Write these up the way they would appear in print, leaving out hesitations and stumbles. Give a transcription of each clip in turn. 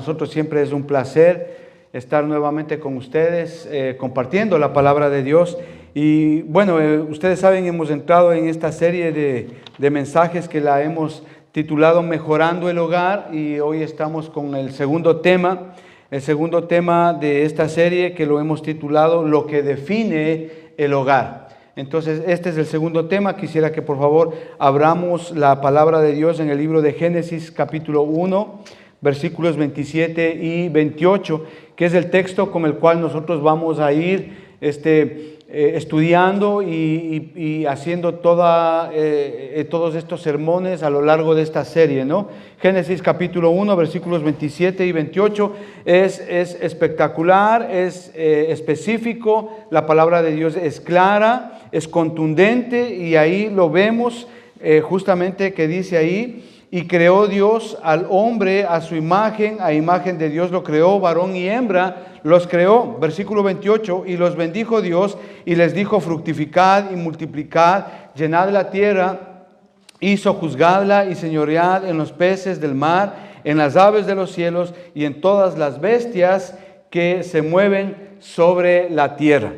nosotros siempre es un placer estar nuevamente con ustedes, compartiendo la palabra de Dios. Y bueno, ustedes saben, hemos entrado en esta serie de mensajes que la hemos titulado Mejorando el Hogar, y hoy estamos con el segundo tema de esta serie, que lo hemos titulado Lo que define el hogar. Entonces, este es el segundo tema. Quisiera que por favor abramos la palabra de Dios en el libro de Génesis, capítulo 1, versículos 27 y 28, que es el texto con el cual nosotros vamos a ir estudiando y haciendo todos estos sermones a lo largo de esta serie, ¿no? Génesis capítulo 1, versículos 27 y 28 es espectacular, es específico, la palabra de Dios es clara, es contundente, y ahí lo vemos justamente que dice ahí: y creó Dios al hombre a su imagen, a imagen de Dios lo creó, varón y hembra los creó. Versículo 28, y los bendijo Dios y les dijo: fructificad y multiplicad, llenad la tierra y sojuzgadla y señoread en los peces del mar, en las aves de los cielos y en todas las bestias que se mueven sobre la tierra.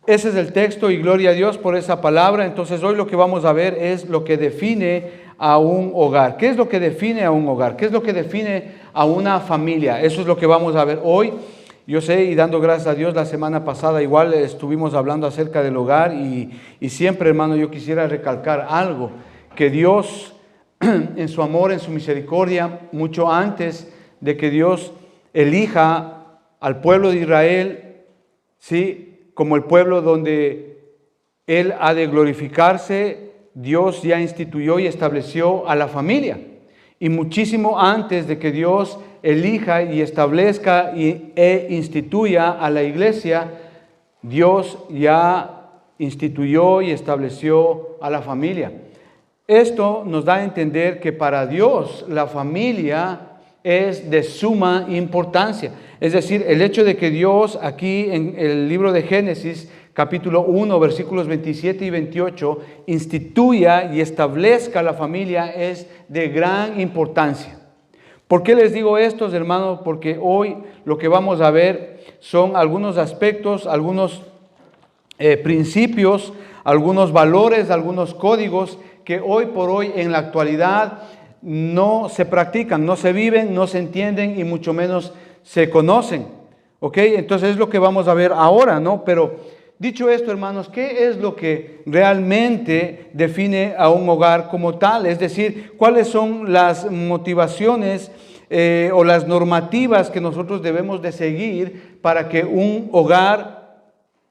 Ese es el texto, y gloria a Dios por esa palabra. Entonces hoy lo que vamos a ver es lo que define a un hogar. ¿Qué es lo que define a un hogar? ¿Qué es lo que define a una familia? Eso es lo que vamos a ver hoy. Yo sé, y dando gracias a Dios, la semana pasada igual estuvimos hablando acerca del hogar, y siempre, hermano, yo quisiera recalcar algo, que Dios en su amor, en su misericordia, mucho antes de que Dios elija al pueblo de Israel, ¿sí?, como el pueblo donde Él ha de glorificarse, Dios ya instituyó y estableció a la familia. Y muchísimo antes de que Dios elija y establezca e instituya a la iglesia, Dios ya instituyó y estableció a la familia. Esto nos da a entender que para Dios la familia es de suma importancia. Es decir, el hecho de que Dios aquí en el libro de Génesis, capítulo 1, versículos 27 y 28, instituya y establezca la familia es de gran importancia. ¿Por qué les digo esto, hermanos? Porque hoy lo que vamos a ver son algunos aspectos, algunos principios, algunos valores, algunos códigos que hoy por hoy en la actualidad no se practican, no se viven, no se entienden y mucho menos se conocen. ¿Ok? Entonces es lo que vamos a ver ahora, ¿no? Pero dicho esto, hermanos, ¿qué es lo que realmente define a un hogar como tal? Es decir, ¿cuáles son las motivaciones o las normativas que nosotros debemos de seguir para que un hogar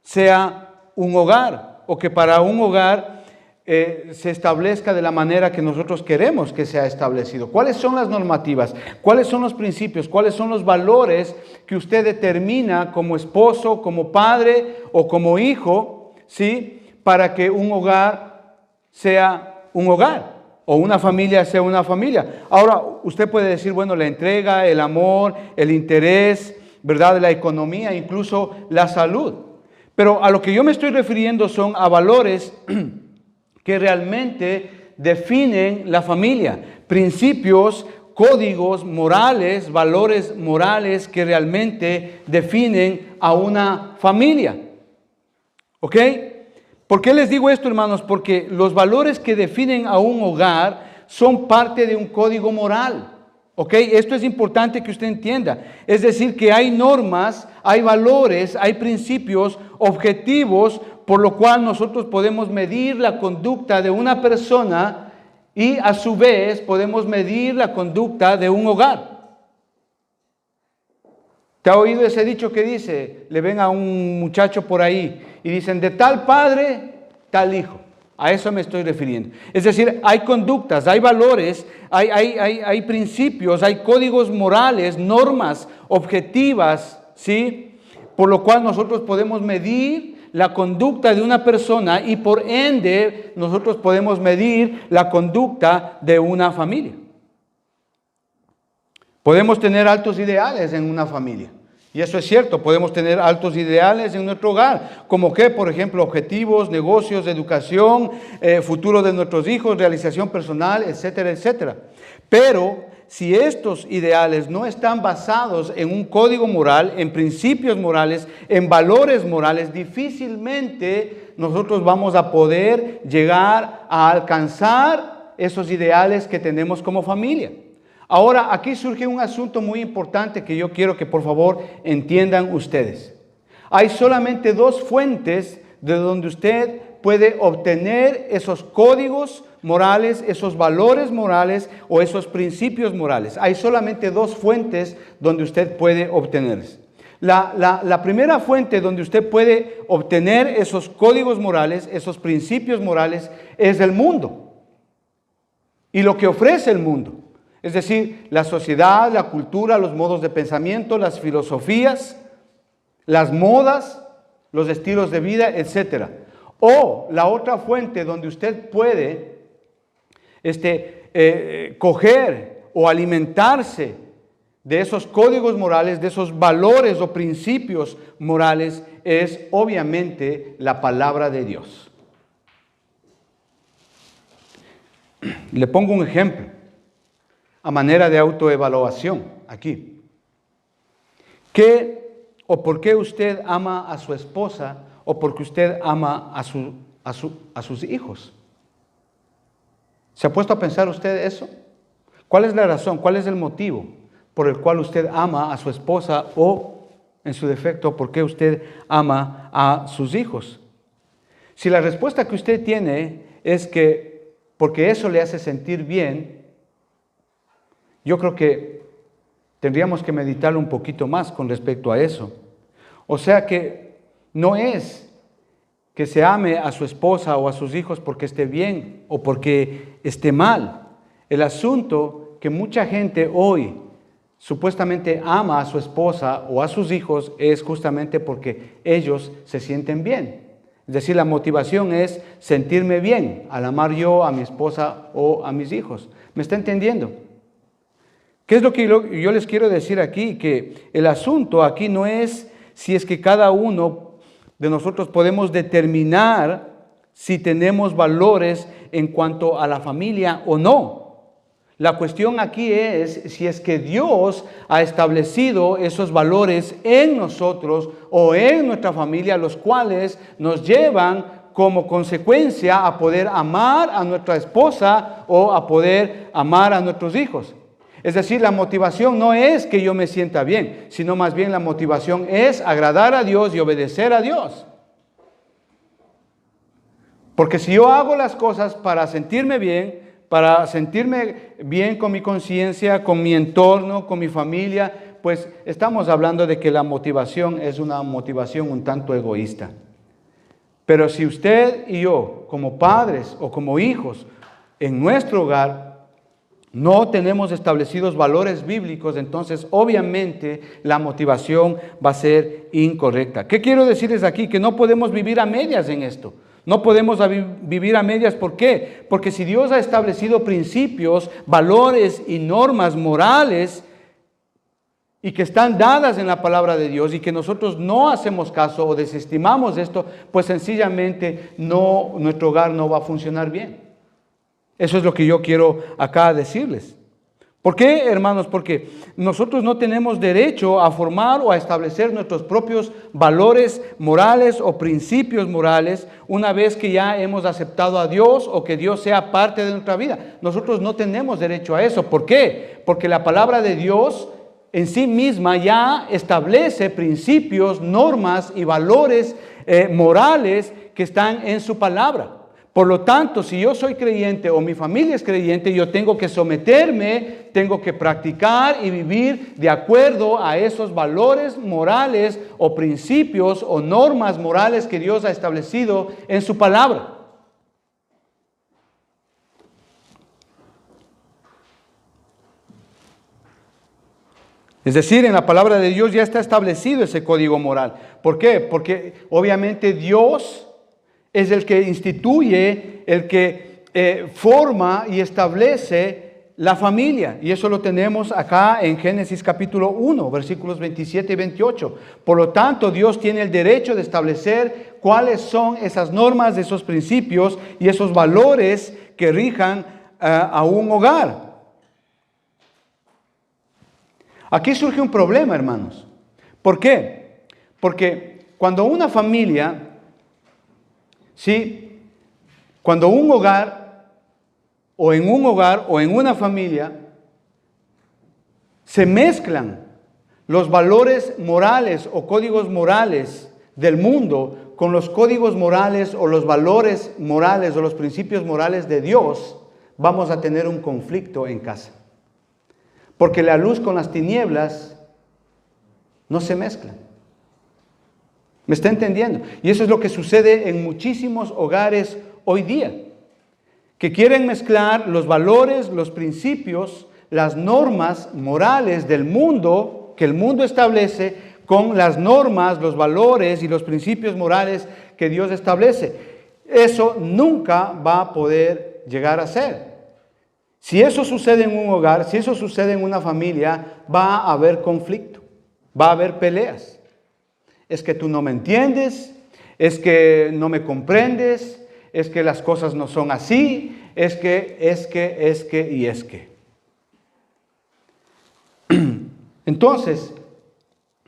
sea un hogar, o que para un hogar se establezca de la manera que nosotros queremos que sea establecido? ¿Cuáles son las normativas? ¿Cuáles son los principios? ¿Cuáles son los valores que usted determina como esposo, como padre o como hijo, ¿sí?, para que un hogar sea un hogar o una familia sea una familia? Ahora, usted puede decir, bueno, la entrega, el amor, el interés, ¿verdad?, la economía, incluso la salud. Pero a lo que yo me estoy refiriendo son a valores que realmente definen la familia, principios, códigos morales, valores morales que realmente definen a una familia. ¿Ok? ¿Por qué les digo esto, hermanos? Porque los valores que definen a un hogar son parte de un código moral. ¿Ok? Esto es importante que usted entienda. Es decir, que hay normas, hay valores, hay principios objetivos por lo cual nosotros podemos medir la conducta de una persona, y a su vez podemos medir la conducta de un hogar. ¿Te ha oído ese dicho que dice? Le ven a un muchacho por ahí y dicen: de tal padre, tal hijo. A eso me estoy refiriendo. Es decir, hay conductas, hay valores, hay principios, hay códigos morales, normas objetivas, ¿sí?, por lo cual nosotros podemos medir la conducta de una persona, y por ende nosotros podemos medir la conducta de una familia. Podemos tener altos ideales en una familia, y eso es cierto. Podemos tener altos ideales en nuestro hogar, como que, por ejemplo, objetivos, negocios, educación, futuro de nuestros hijos, realización personal, etcétera, etcétera. Pero si estos ideales no están basados en un código moral, en principios morales, en valores morales, difícilmente nosotros vamos a poder llegar a alcanzar esos ideales que tenemos como familia. Ahora, aquí surge un asunto muy importante que yo quiero que por favor entiendan ustedes. Hay solamente dos fuentes de donde usted puede obtener esos códigos morales, esos valores morales o esos principios morales. Hay solamente dos fuentes donde usted puede obtenerlos. La primera fuente donde usted puede obtener esos códigos morales, esos principios morales, es el mundo y lo que ofrece el mundo. Es decir, la sociedad, la cultura, los modos de pensamiento, las filosofías, las modas, los estilos de vida, etc. O la otra fuente donde usted puede coger o alimentarse de esos códigos morales, de esos valores o principios morales, es obviamente la palabra de Dios. Le pongo un ejemplo a manera de autoevaluación aquí. ¿Qué o por qué usted ama a su esposa o porque usted ama a sus hijos? ¿Se ha puesto a pensar usted eso? ¿Cuál es la razón? ¿Cuál es el motivo por el cual usted ama a su esposa o, en su defecto, por qué usted ama a sus hijos? Si la respuesta que usted tiene es que porque eso le hace sentir bien, yo creo que tendríamos que meditar un poquito más con respecto a eso. O sea que no es que se ame a su esposa o a sus hijos porque esté bien o porque esté mal. El asunto que mucha gente hoy supuestamente ama a su esposa o a sus hijos es justamente porque ellos se sienten bien. Es decir, la motivación es sentirme bien al amar yo a mi esposa o a mis hijos. ¿Me está entendiendo? ¿Qué es lo que yo les quiero decir aquí? Que el asunto aquí no es si es que cada uno de nosotros podemos determinar si tenemos valores en cuanto a la familia o no. La cuestión aquí es si es que Dios ha establecido esos valores en nosotros o en nuestra familia, los cuales nos llevan como consecuencia a poder amar a nuestra esposa o a poder amar a nuestros hijos. Es decir, la motivación no es que yo me sienta bien, sino más bien la motivación es agradar a Dios y obedecer a Dios. Porque si yo hago las cosas para sentirme bien con mi conciencia, con mi entorno, con mi familia, pues estamos hablando de que la motivación es una motivación un tanto egoísta. Pero si usted y yo, como padres o como hijos, en nuestro hogar, no tenemos establecidos valores bíblicos, entonces obviamente la motivación va a ser incorrecta. ¿Qué quiero decirles aquí? Que no podemos vivir a medias en esto. No podemos vivir a medias. ¿Por qué? Porque si Dios ha establecido principios, valores y normas morales y que están dadas en la palabra de Dios y que nosotros no hacemos caso o desestimamos esto, pues sencillamente nuestro hogar no va a funcionar bien. Eso es lo que yo quiero acá decirles. ¿Por qué, hermanos? Porque nosotros no tenemos derecho a formar o a establecer nuestros propios valores morales o principios morales una vez que ya hemos aceptado a Dios o que Dios sea parte de nuestra vida. Nosotros no tenemos derecho a eso. ¿Por qué? Porque la palabra de Dios en sí misma ya establece principios, normas y valores morales que están en su palabra. Por lo tanto, si yo soy creyente o mi familia es creyente, yo tengo que someterme, tengo que practicar y vivir de acuerdo a esos valores morales o principios o normas morales que Dios ha establecido en su palabra. Es decir, en la palabra de Dios ya está establecido ese código moral. ¿Por qué? Porque obviamente Dios es el que instituye, el que forma y establece la familia. Y eso lo tenemos acá en Génesis capítulo 1, versículos 27 y 28. Por lo tanto, Dios tiene el derecho de establecer cuáles son esas normas, esos principios y esos valores que rijan a un hogar. Aquí surge un problema, hermanos. ¿Por qué? Porque cuando una familia, ¿sí? Cuando un hogar o en una familia se mezclan los valores morales o códigos morales del mundo con los códigos morales o los valores morales o los principios morales de Dios, vamos a tener un conflicto en casa. Porque la luz con las tinieblas no se mezclan. ¿Me está entendiendo? Y eso es lo que sucede en muchísimos hogares hoy día, que quieren mezclar los valores, los principios, las normas morales del mundo, que el mundo establece, con las normas, los valores y los principios morales que Dios establece. Eso nunca va a poder llegar a ser. Si eso sucede en un hogar, si eso sucede en una familia, va a haber conflicto, va a haber peleas. Es que tú no me entiendes, es que no me comprendes, es que las cosas no son así, es que. Entonces,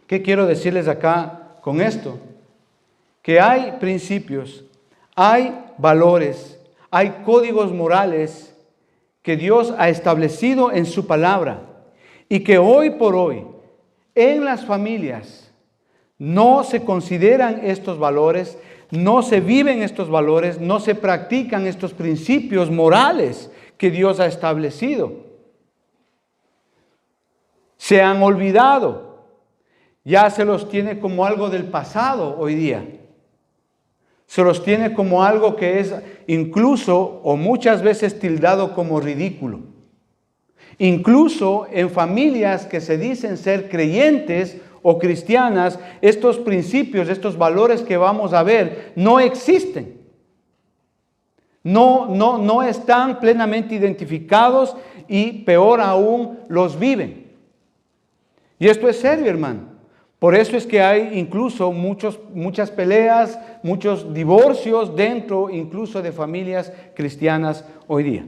¿qué quiero decirles acá con esto? Que hay principios, hay valores, hay códigos morales que Dios ha establecido en su palabra y que hoy por hoy en las familias no se consideran estos valores, no se viven estos valores, no se practican estos principios morales que Dios ha establecido. Se han olvidado, ya se los tiene como algo del pasado hoy día. Se los tiene como algo que es incluso o muchas veces tildado como ridículo. Incluso en familias que se dicen ser creyentes o cristianas, estos principios, estos valores que vamos a ver, no existen. No están plenamente identificados y peor aún los viven. Y esto es serio, hermano. Por eso es que hay incluso muchas peleas, muchos divorcios dentro incluso de familias cristianas hoy día.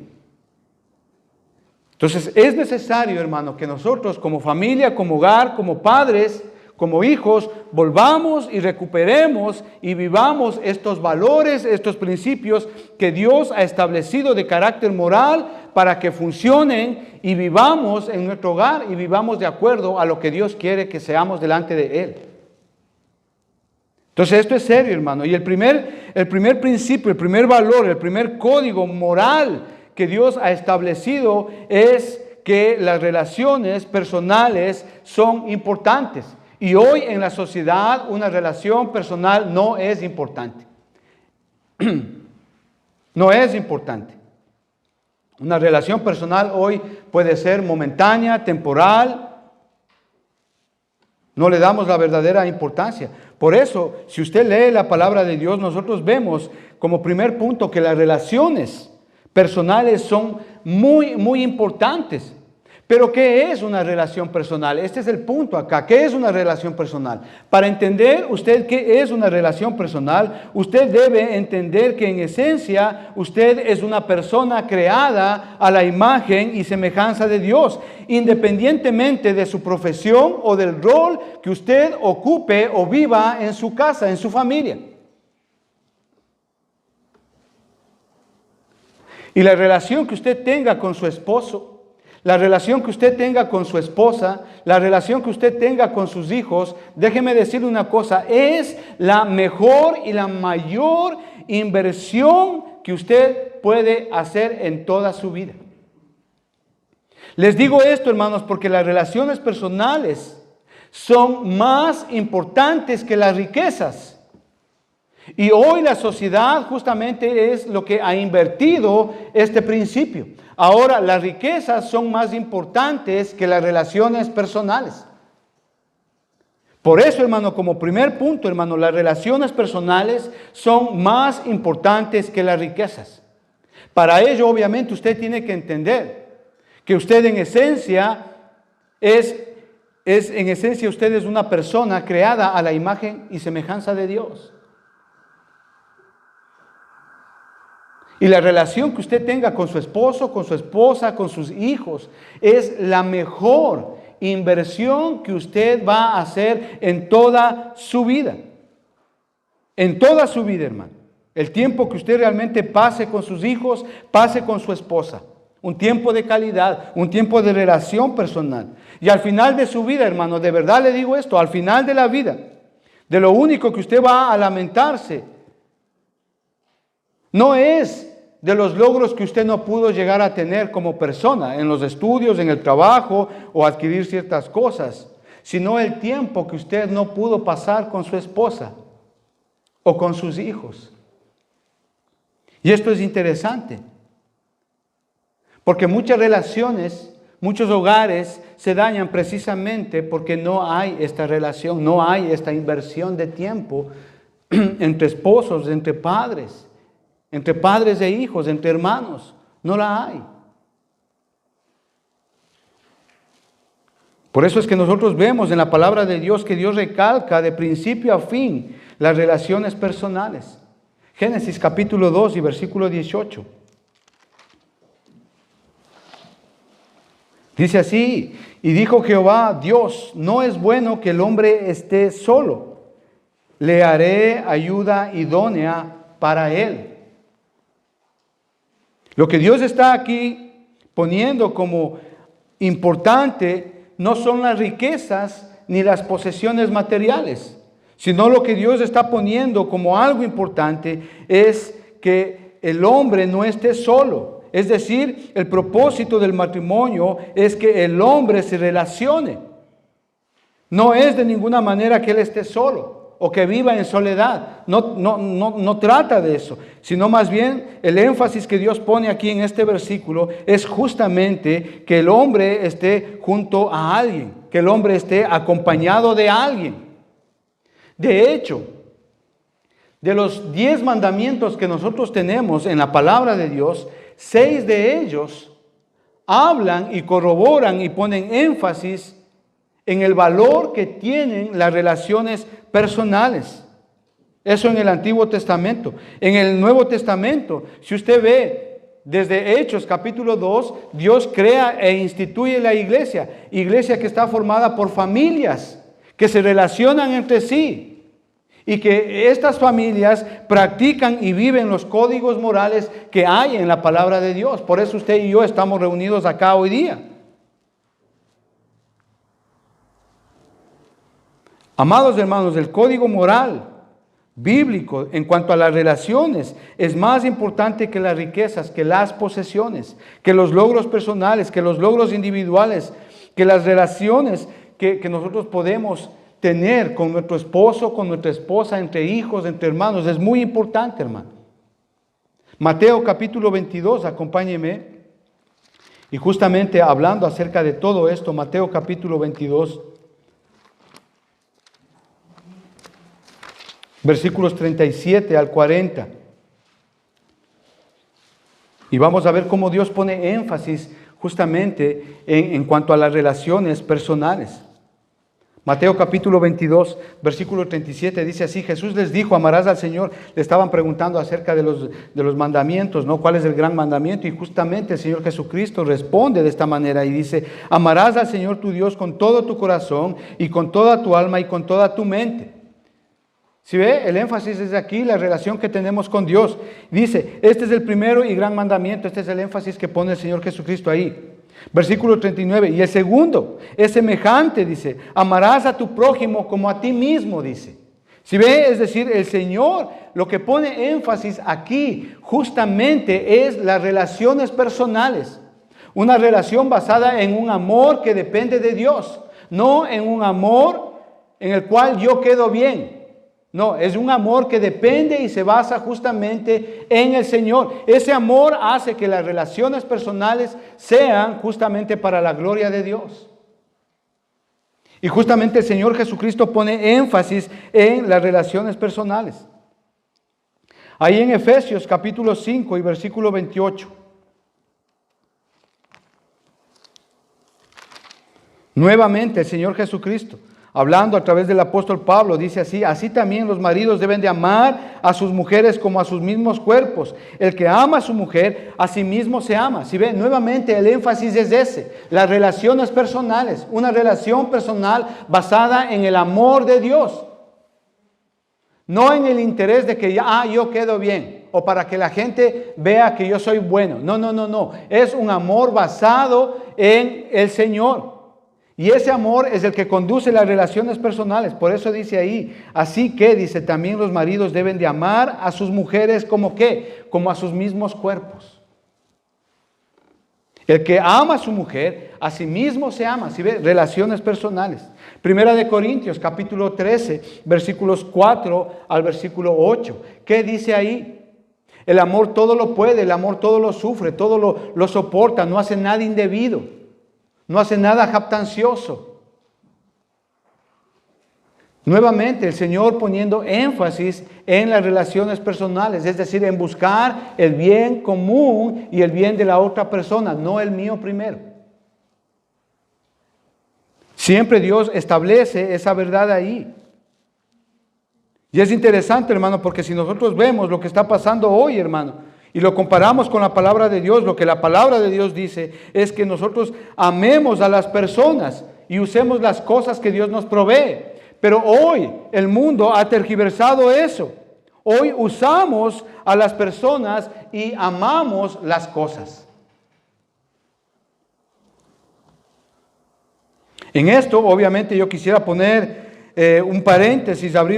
Entonces es necesario, hermano, que nosotros como familia, como hogar, como padres, como hijos, volvamos y recuperemos y vivamos estos valores, estos principios que Dios ha establecido de carácter moral para que funcionen y vivamos en nuestro hogar y vivamos de acuerdo a lo que Dios quiere que seamos delante de Él. Entonces esto es serio, hermano. Y el primer principio, el primer valor, el primer código moral que Dios ha establecido es que las relaciones personales son importantes. Y hoy en la sociedad una relación personal no es importante. No es importante. Una relación personal hoy puede ser momentánea, temporal. No le damos la verdadera importancia. Por eso, si usted lee la palabra de Dios, nosotros vemos como primer punto que las relaciones personales son muy importantes. Pero ¿qué es una relación personal? Este es el punto acá. ¿Qué es una relación personal? Para entender usted qué es una relación personal, usted debe entender que en esencia usted es una persona creada a la imagen y semejanza de Dios, independientemente de su profesión o del rol que usted ocupe o viva en su casa, en su familia. Y la relación que usted tenga con su esposo, la relación que usted tenga con su esposa, la relación que usted tenga con sus hijos, déjeme decirle una cosa, es la mejor y la mayor inversión que usted puede hacer en toda su vida. Les digo esto, hermanos, porque las relaciones personales son más importantes que las riquezas. Y hoy la sociedad justamente es lo que ha invertido este principio. Ahora, las riquezas son más importantes que las relaciones personales. Por eso, hermano, como primer punto, hermano, las relaciones personales son más importantes que las riquezas. Para ello, obviamente, usted tiene que entender que usted en esencia usted es una persona creada a la imagen y semejanza de Dios. Y la relación que usted tenga con su esposo, con su esposa, con sus hijos, es la mejor inversión que usted va a hacer en toda su vida. En toda su vida, hermano. El tiempo que usted realmente pase con sus hijos, pase con su esposa. Un tiempo de calidad, un tiempo de relación personal. Y al final de su vida, hermano, de verdad le digo esto, al final de la vida, de lo único que usted va a lamentarse, no es de los logros que usted no pudo llegar a tener como persona, en los estudios, en el trabajo o adquirir ciertas cosas, sino el tiempo que usted no pudo pasar con su esposa o con sus hijos. Y esto es interesante, porque muchas relaciones, muchos hogares se dañan precisamente porque no hay esta relación, no hay esta inversión de tiempo entre esposos, entre padres e hijos, entre hermanos. No la hay. Por eso es que nosotros vemos en la palabra de Dios que Dios recalca de principio a fin las relaciones personales. Génesis capítulo 2 y versículo 18. Dice así: y dijo Jehová Dios, no es bueno que el hombre esté solo, le haré ayuda idónea para él. Lo que Dios está aquí poniendo como importante no son las riquezas ni las posesiones materiales, sino lo que Dios está poniendo como algo importante es que el hombre no esté solo. Es decir, el propósito del matrimonio es que el hombre se relacione. No es de ninguna manera que él esté solo o que viva en soledad. No trata de eso, sino más bien el énfasis que Dios pone aquí en este versículo es justamente que el hombre esté junto a alguien, que el hombre esté acompañado de alguien. De hecho, de los 10 mandamientos que nosotros tenemos en la palabra de Dios, 6 de ellos hablan y corroboran y ponen énfasis en el valor que tienen las relaciones personales. Eso en el Antiguo Testamento. En el Nuevo Testamento, si usted ve desde Hechos capítulo 2, Dios crea e instituye la iglesia que está formada por familias que se relacionan entre sí. Y que estas familias practican y viven los códigos morales que hay en la palabra de Dios. Por eso usted y yo estamos reunidos acá hoy día. Amados hermanos, el código moral bíblico en cuanto a las relaciones es más importante que las riquezas, que las posesiones, que los logros personales, que los logros individuales, que las relaciones que nosotros podemos tener con nuestro esposo, con nuestra esposa, entre hijos, entre hermanos. Es muy importante, hermano. Mateo capítulo 22, acompáñeme. Y justamente hablando acerca de todo esto, Mateo capítulo 22, versículos 37 al 40. Y vamos a ver cómo Dios pone énfasis justamente en cuanto a las relaciones personales. Mateo capítulo 22, versículo 37 dice así: Jesús les dijo, amarás al Señor. Le estaban preguntando acerca de los mandamientos, ¿no? ¿Cuál es el gran mandamiento? Y justamente el Señor Jesucristo responde de esta manera y dice: amarás al Señor tu Dios con todo tu corazón y con toda tu alma y con toda tu mente. ¿Sí ve? El énfasis es aquí, la relación que tenemos con Dios. Dice, este es el primero y gran mandamiento. Este es el énfasis que pone el Señor Jesucristo ahí. Versículo 39, y el segundo es semejante, dice, amarás a tu prójimo como a ti mismo, dice. ¿Sí ve? Es decir, el Señor lo que pone énfasis aquí justamente es las relaciones personales. Una relación basada en un amor que depende de Dios, no en un amor en el cual yo quedo bien. No, es un amor que depende y se basa justamente en el Señor. Ese amor hace que las relaciones personales sean justamente para la gloria de Dios. Y justamente el Señor Jesucristo pone énfasis en las relaciones personales. Ahí en Efesios capítulo 5 y versículo 28. Nuevamente el Señor Jesucristo, Hablando a través del apóstol Pablo, dice así: así también los maridos deben de amar a sus mujeres como a sus mismos cuerpos. El que ama a su mujer, a sí mismo se ama. Si ven, nuevamente el énfasis es ese: las relaciones personales, una relación personal basada en el amor de Dios. No en el interés de que yo quedo bien, o para que la gente vea que yo soy bueno. No. Es un amor basado en el Señor. Y ese amor es el que conduce las relaciones personales. Por eso dice ahí: así que, dice, también los maridos deben de amar a sus mujeres como ¿qué? Como a sus mismos cuerpos. El que ama a su mujer, a sí mismo se ama. ¿Sí ve? Relaciones personales. Primera de Corintios, capítulo 13, versículos 4 al versículo 8. ¿Qué dice ahí? El amor todo lo puede, el amor todo lo sufre, todo lo soporta, no hace nada indebido. No hace nada jactancioso. Nuevamente el Señor poniendo énfasis en las relaciones personales, es decir, en buscar el bien común y el bien de la otra persona, no el mío primero. Siempre Dios establece esa verdad ahí. Y es interesante, hermano, porque si nosotros vemos lo que está pasando hoy, hermano, y lo comparamos con la palabra de Dios, lo que la palabra de Dios dice es que nosotros amemos a las personas y usemos las cosas que Dios nos provee. Pero hoy el mundo ha tergiversado eso. Hoy usamos a las personas y amamos las cosas. En esto, obviamente, yo quisiera poner abrir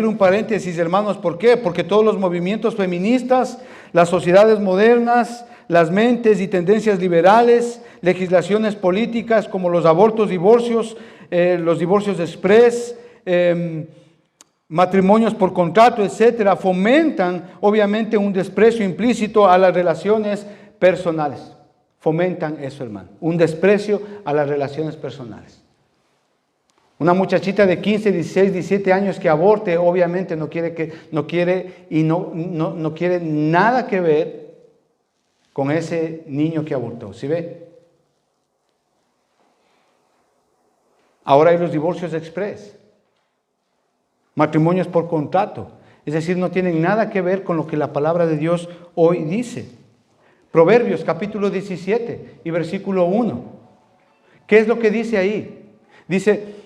un paréntesis, hermanos. ¿Por qué? Porque todos los movimientos feministas, las sociedades modernas, las mentes y tendencias liberales, legislaciones políticas como los abortos, divorcios, los divorcios express, matrimonios por contrato, etcétera, fomentan obviamente un desprecio implícito a las relaciones personales. Fomentan eso, hermano, un desprecio a las relaciones personales. Una muchachita de 15, 16, 17 años que aborte, obviamente no quiere nada que ver con ese niño que abortó. ¿Sí ve? Ahora hay los divorcios express, matrimonios por contrato, es decir, no tienen nada que ver con lo que la palabra de Dios hoy dice. Proverbios capítulo 17 y versículo 1. ¿Qué es lo que dice ahí? Dice: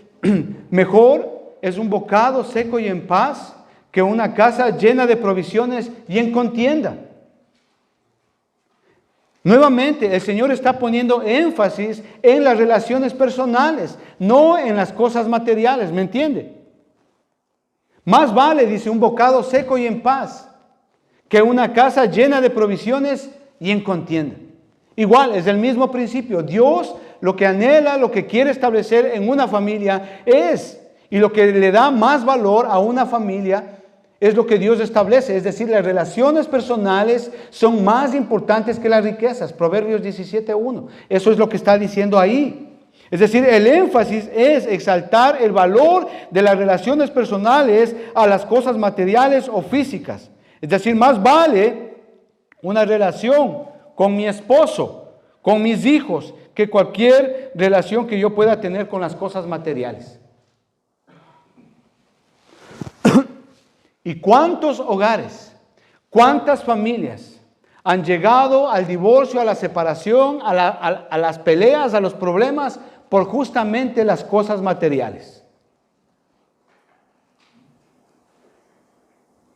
mejor es un bocado seco y en paz que una casa llena de provisiones y en contienda. Nuevamente, el Señor está poniendo énfasis en las relaciones personales, no en las cosas materiales, ¿me entiende? Más vale, dice, un bocado seco y en paz que una casa llena de provisiones y en contienda. Igual, es el mismo principio. Dios lo que anhela, lo que quiere establecer en una familia y lo que le da más valor a una familia es lo que Dios establece. Es decir, las relaciones personales son más importantes que las riquezas. Proverbios 17:1. Eso es lo que está diciendo ahí. Es decir, el énfasis es exaltar el valor de las relaciones personales a las cosas materiales o físicas. Es decir, más vale una relación con mi esposo, con mis hijos, que cualquier relación que yo pueda tener con las cosas materiales. ¿Y cuántos hogares, cuántas familias han llegado al divorcio, a la separación, a las peleas, a los problemas por justamente las cosas materiales?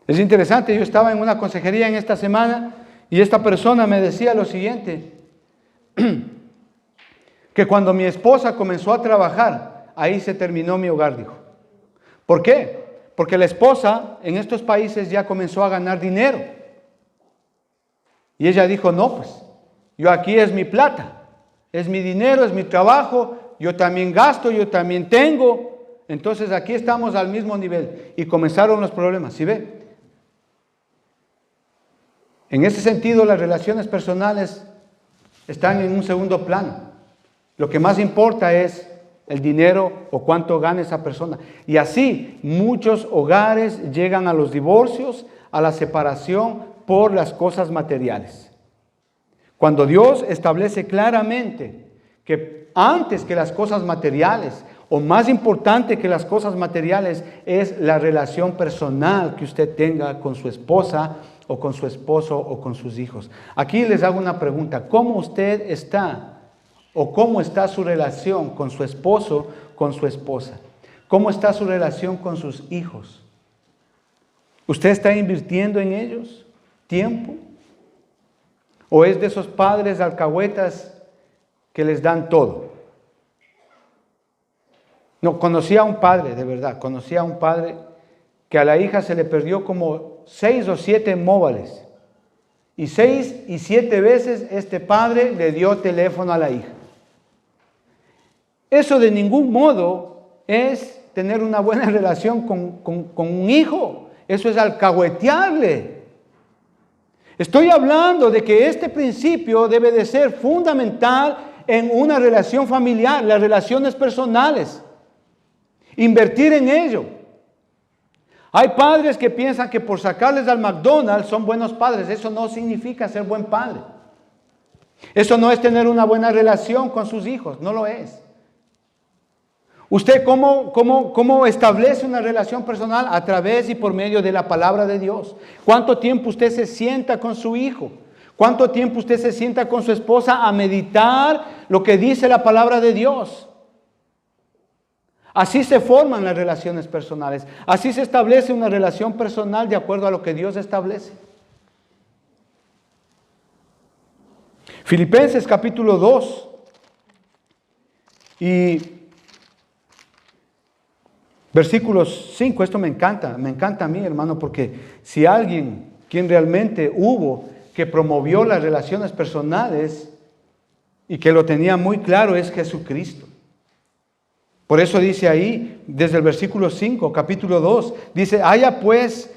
Es interesante, yo estaba en una consejería en esta semana y esta persona me decía lo siguiente, que cuando mi esposa comenzó a trabajar, ahí se terminó mi hogar, dijo. ¿Por qué? Porque la esposa en estos países ya comenzó a ganar dinero. Y ella dijo, no, pues, yo aquí es mi plata, es mi dinero, es mi trabajo, yo también gasto, yo también tengo. Entonces aquí estamos al mismo nivel. Y comenzaron los problemas, ¿sí ve? En ese sentido, las relaciones personales están en un segundo plano. Lo que más importa es el dinero o cuánto gana esa persona. Y así muchos hogares llegan a los divorcios, a la separación por las cosas materiales. Cuando Dios establece claramente que antes que las cosas materiales o más importante que las cosas materiales es la relación personal que usted tenga con su esposa o con su esposo o con sus hijos. Aquí les hago una pregunta. ¿Cómo usted está o cómo está su relación con su esposo, con su esposa? ¿Cómo está su relación con sus hijos? ¿Usted está invirtiendo en ellos tiempo? ¿O es de esos padres alcahuetas que les dan todo? No, conocí a un padre, de verdad, conocí a un padre que a la hija se le perdió como 6 o 7 móviles. Y 6 y 7 veces este padre le dio teléfono a la hija. Eso de ningún modo es tener una buena relación con un hijo. Eso es alcahuetearle. Estoy hablando de que este principio debe de ser fundamental en una relación familiar, las relaciones personales. Invertir en ello. Hay padres que piensan que por sacarles al McDonald's son buenos padres. Eso no significa ser buen padre. Eso no es tener una buena relación con sus hijos, no lo es. ¿Usted cómo establece una relación personal? A través y por medio de la palabra de Dios. ¿Cuánto tiempo usted se sienta con su hijo? ¿Cuánto tiempo usted se sienta con su esposa a meditar lo que dice la palabra de Dios? Así se forman las relaciones personales. Así se establece una relación personal de acuerdo a lo que Dios establece. Filipenses capítulo 2 y versículos 5. Esto me encanta a mí, hermano, porque si alguien, quien realmente hubo, que promovió las relaciones personales y que lo tenía muy claro, es Jesucristo. Por eso dice ahí, desde el versículo 5, capítulo 2, dice, haya pues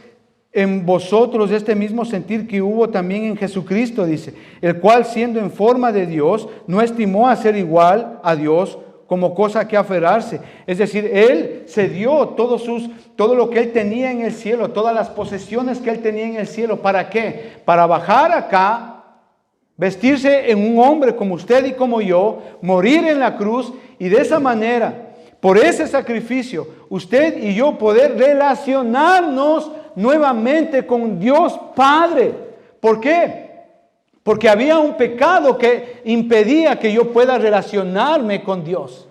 en vosotros este mismo sentir que hubo también en Jesucristo, dice, el cual siendo en forma de Dios, no estimó a ser igual a Dios como cosa que aferrarse. Es decir, Él se dio todo lo que Él tenía en el cielo, todas las posesiones que Él tenía en el cielo. ¿Para qué? Para bajar acá, vestirse en un hombre como usted y como yo, morir en la cruz y de esa manera, por ese sacrificio, usted y yo poder relacionarnos nuevamente con Dios Padre. ¿Por qué? Porque había un pecado que impedía que yo pueda relacionarme con Dios.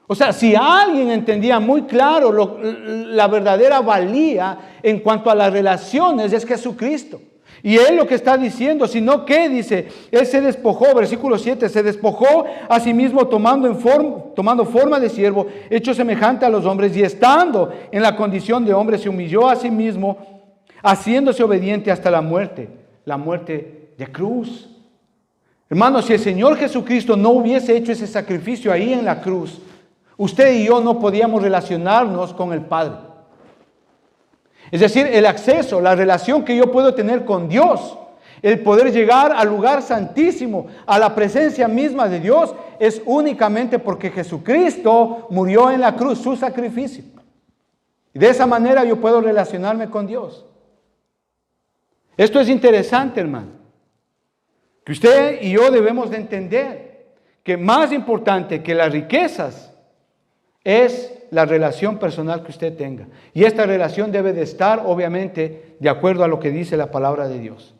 O sea, si alguien entendía muy claro la verdadera valía en cuanto a las relaciones, es Jesucristo. Y Él lo que está diciendo, sino que dice, Él se despojó, versículo 7, se despojó a sí mismo tomando forma de siervo, hecho semejante a los hombres, y estando en la condición de hombre, se humilló a sí mismo, haciéndose obediente hasta la muerte de cruz. Hermanos, si el Señor Jesucristo no hubiese hecho ese sacrificio ahí en la cruz, usted y yo no podíamos relacionarnos con el Padre. Es decir, el acceso, la relación que yo puedo tener con Dios, el poder llegar al lugar santísimo, a la presencia misma de Dios, es únicamente porque Jesucristo murió en la cruz, su sacrificio. Y de esa manera yo puedo relacionarme con Dios. Esto es interesante, hermano. Que usted y yo debemos de entender que más importante que las riquezas es la relación personal que usted tenga. Y esta relación debe de estar, obviamente, de acuerdo a lo que dice la palabra de Dios.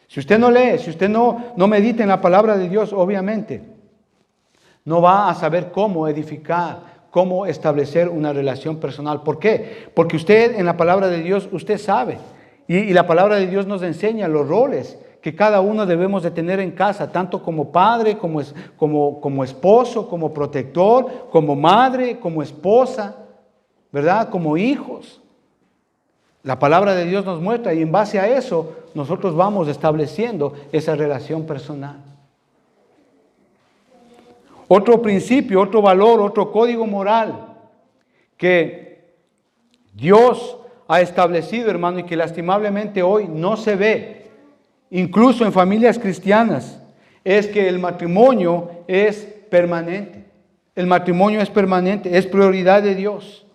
Si usted no lee, si usted no medita en la palabra de Dios, obviamente, no va a saber cómo edificar, cómo establecer una relación personal. ¿Por qué? Porque usted en la palabra de Dios, usted sabe. Y la palabra de Dios nos enseña los roles que cada uno debemos de tener en casa, tanto como padre, como esposo, como protector, como madre, como esposa, ¿verdad? Como hijos. La palabra de Dios nos muestra y en base a eso nosotros vamos estableciendo esa relación personal. Otro principio, otro valor, otro código moral que Dios ha establecido, hermano, y que lastimablemente hoy no se ve, incluso en familias cristianas, es que el matrimonio es permanente. El matrimonio es permanente, es prioridad de Dios.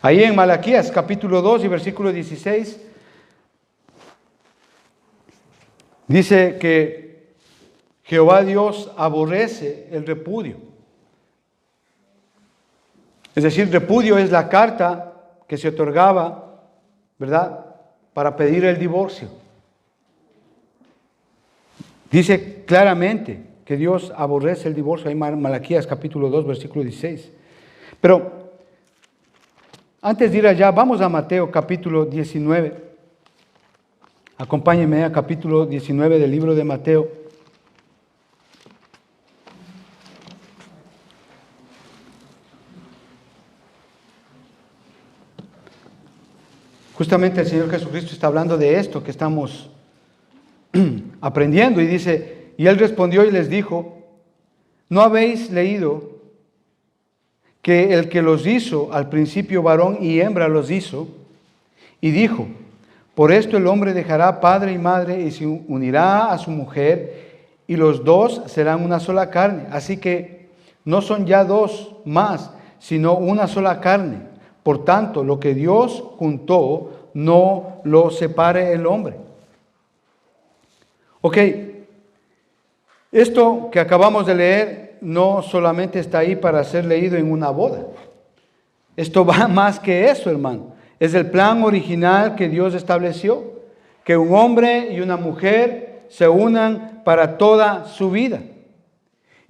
Ahí en Malaquías capítulo 2 y versículo 16, Dice que Jehová Dios aborrece el repudio. Es decir, repudio es la carta que se otorgaba, ¿verdad?, para pedir el divorcio. Dice claramente que Dios aborrece el divorcio. Hay Malaquías capítulo 2, versículo 16. Pero antes de ir allá, vamos a Mateo capítulo 19. Acompáñenme a capítulo 19 del libro de Mateo. Justamente el Señor Jesucristo está hablando de esto que estamos aprendiendo y dice, y Él respondió y les dijo, ¿no habéis leído que el que los hizo al principio varón y hembra los hizo? Y dijo, por esto el hombre dejará padre y madre y se unirá a su mujer y los dos serán una sola carne. Así que no son ya dos más, sino una sola carne. Por tanto, lo que Dios juntó, no lo separe el hombre. Ok, esto que acabamos de leer no solamente está ahí para ser leído en una boda. Esto va más que eso, hermano. Es el plan original que Dios estableció, que un hombre y una mujer se unan para toda su vida.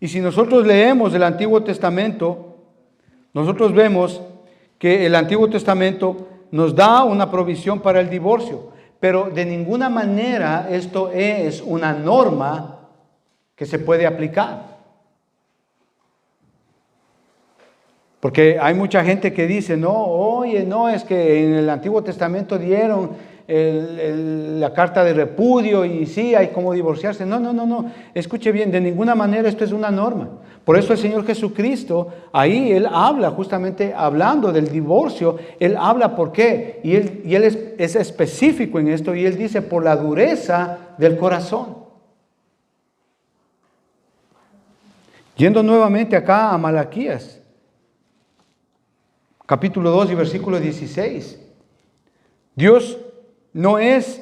Y si nosotros leemos el Antiguo Testamento, nosotros vemos que el Antiguo Testamento nos da una provisión para el divorcio, pero de ninguna manera esto es una norma que se puede aplicar. Porque hay mucha gente que dice, no, oye, no, es que en el Antiguo Testamento dieron la carta de repudio y sí, hay como divorciarse. No, escuche bien, de ninguna manera esto es una norma. Por eso el Señor Jesucristo, ahí Él habla justamente hablando del divorcio, Él habla por qué, y Él es específico en esto, y Él dice por la dureza del corazón. Yendo nuevamente acá a Malaquías, capítulo 2 y versículo 16. Dios no es